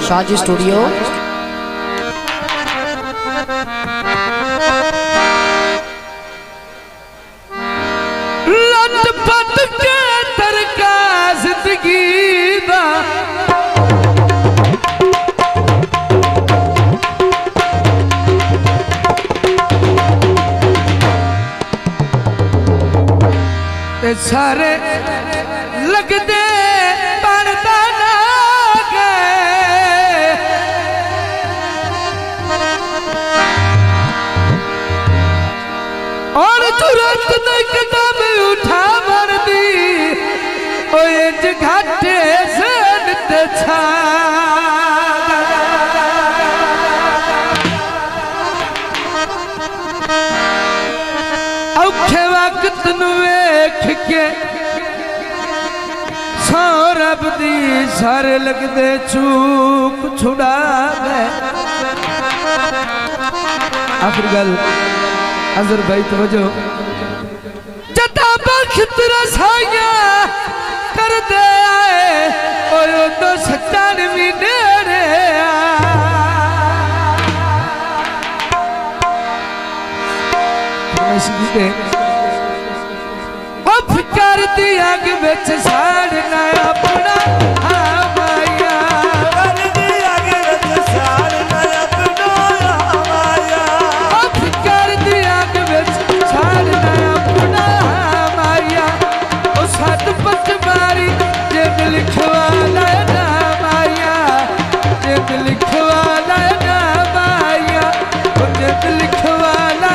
Shaji studio. लटपट के तरका जिंदगी दा सारे लगदे बनदा ना गए और तुरंत कदम उठा मरदी घाटे से छा औखे वक्त वेख के सौरभ दी सारे लगदे चूक छुड़ा गए। आखिर गल अजर भाई तवज्जो जदा बख्त रसाया कर दे आए और तो सच्चान भी नेड़े कर दी अग बिच साड़ना अपना माया कर दी अग बिच साड़ना अपना माया कर दी अग बिच साड़ना अपना माया ओ सत पच मारी जिद लिखवाला ना माया जिद लिखवाला ना माया ओ जिद लिखवाला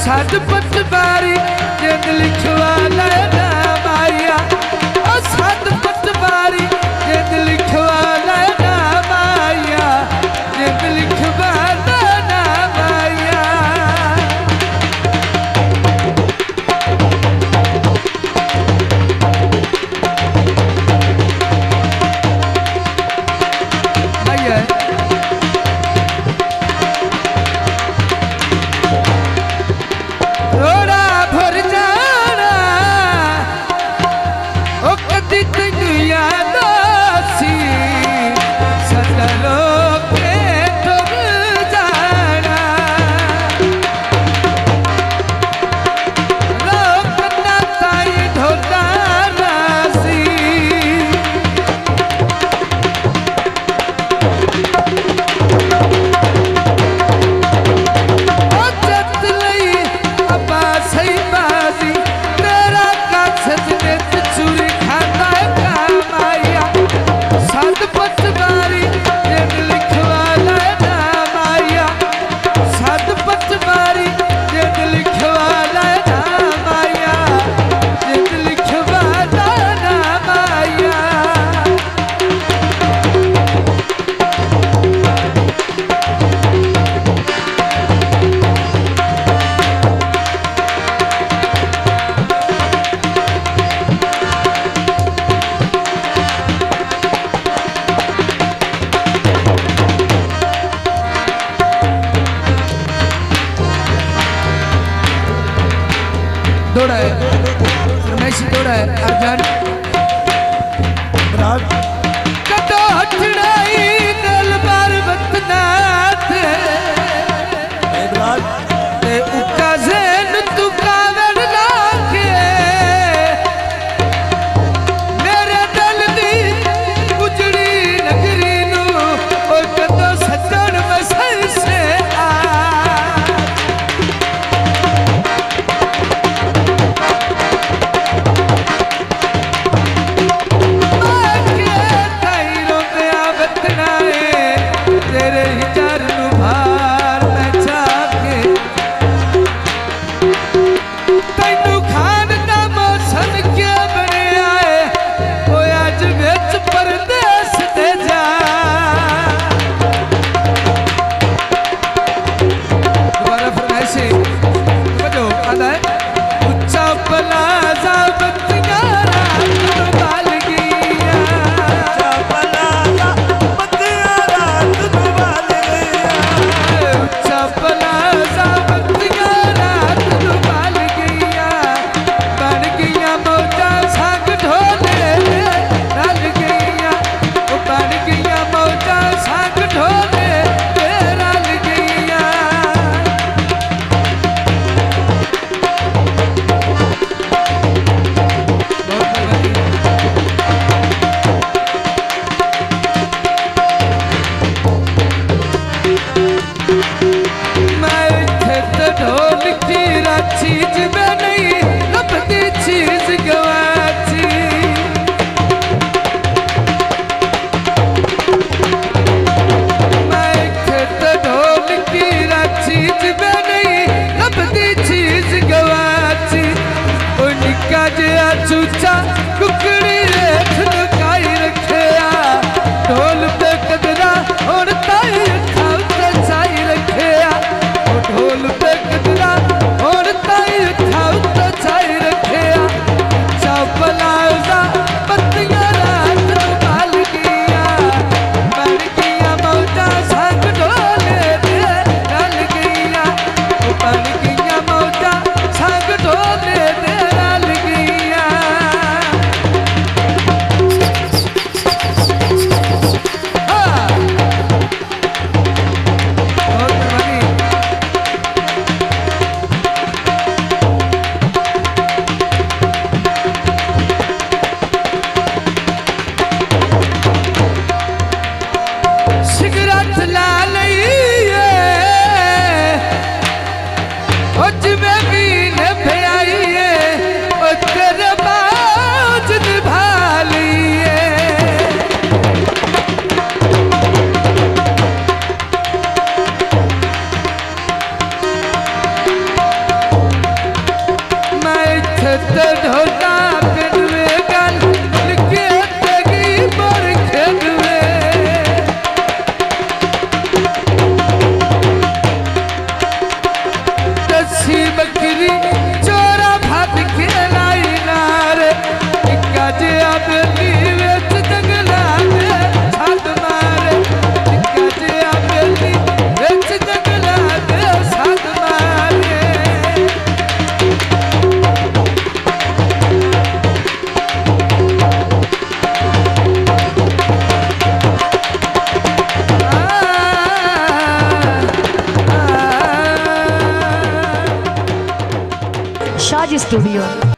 सद पट बारी जिद लिखवाला ना माया सद पट बारी जिद लिखवाला ना माया जिद लिखवाला ना माया रोड़ा भर दौड़ा है, फरमाइशी दौड़ा है अर्जन कदो हटड़ाई दिल बार बतनाथ ते उका ज़हन तू कावड़ लाके मेरे दिल दी उजड़ी नगरी नू और कदो सजन वसल से आ तेरे ही चरण भार मैं चाके तैनू खान दा मौसम क्या बने आए वो अज विच परदेस ते जा दोबारा फरमाइशी वजो आदा है उच्चा पलाजा बत्तियां रात बाल गईया उच्चा पलाजा चीज में नहीं लपती चीज गवाची मैं खेत ढोल की चीज में नहीं लपती चीज गवाची ओ निका जिया चूचा कुकड़ी रेख लुकाई रखिया ढोल पे कदरा और ताई थाल ते चाई रखिया ओ ढोल पे कदरा और ताई थाल ते चाई रखिया चपलाजा पत्तियां रात बाल गईया बन गईया मौजा संग ढोले दे रल गईया बन गईया मौजा संग ढोले दे रल गईया सिगरट ला लईए जिमें भी निभाइए तेरे बाज निभा लिए मैं छत ढोला पिनवे गल लिखे तगी पर खेलवे दसी बकरी चोरा भात खेलाई नार इक्का जिया बेली विच जंगला दे छत मारे इक्का जिया बेली विच जंगला दे छत मारे Shaj Studio.